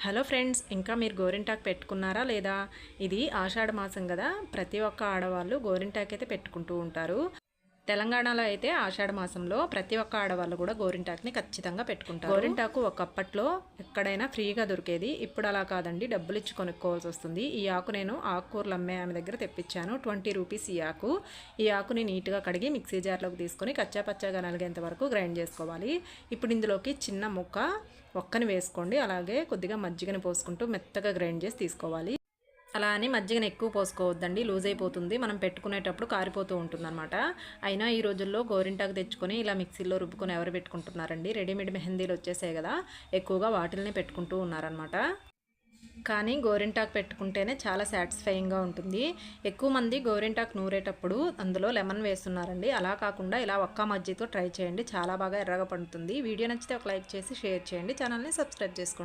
Hello friends, ఇంకా మీరు గోరింటాకు పెట్టుకున్నారా లేదా? ఇది ఆషాఢ మాసం కదా, ప్రతి ఒక్క ఆడవాళ్ళు గోరింటాకు అయితే పెట్టుకుంటూ ఉంటారు. తెలంగాణలో అయితే ఆషాఢ మాసంలో ప్రతి ఒక్క ఆడవాళ్ళు కూడా గోరింటాకుని ఖచ్చితంగా పెట్టుకుంటారు. గోరింటాకు ఒకప్పట్లో ఎక్కడైనా ఫ్రీగా దొరికేది, ఇప్పుడు అలా కాదండి, డబ్బులు ఇచ్చి కొనుక్కోవాల్సి వస్తుంది. ఈ ఆకు నేను ఆకుకూరలు అమ్మే ఆమె దగ్గర తెప్పించాను. 20 రూపీస్ ఈ ఆకు. ఈ ఆకుని నీట్గా కడిగి మిక్సీ జార్లోకి తీసుకొని కచ్చా పచ్చాగా నలిగేంత వరకు గ్రైండ్ చేసుకోవాలి. ఇప్పుడు ఇందులోకి చిన్న ముక్క ఒక్కని వేసుకోండి. అలాగే కొద్దిగా మజ్జిగని పోసుకుంటూ మెత్తగా గ్రైండ్ చేసి తీసుకోవాలి. అలా అని మజ్జిగను ఎక్కువ పోసుకోవద్దండి, లూజ్ అయిపోతుంది. మనం పెట్టుకునేటప్పుడు కారిపోతూ ఉంటుందన్నమాట. అయినా ఈ రోజుల్లో గోరింటాకు తెచ్చుకొని ఇలా మిక్సీలో రుబ్బుకొని ఎవరు పెట్టుకుంటున్నారండి? రెడీమేడ్ మెహందీలు వచ్చేసాయి కదా, ఎక్కువగా వాటిల్ని పెట్టుకుంటూ ఉన్నారనమాట. కానీ గోరింటాకు పెట్టుకుంటేనే చాలా సాటిస్ఫైయింగ్గా ఉంటుంది. ఎక్కువ మంది గోరింటాకు నూరేటప్పుడు అందులో లెమన్ వేస్తున్నారండి. అలా కాకుండా ఇలా ఒక్క మజ్జిగతో ట్రై చేయండి, చాలా బాగా ఎర్రగా పండుతుంది. వీడియో నచ్చితే ఒక లైక్ చేసి షేర్ చేయండి, ఛానల్ని సబ్స్క్రైబ్ చేసుకోండి.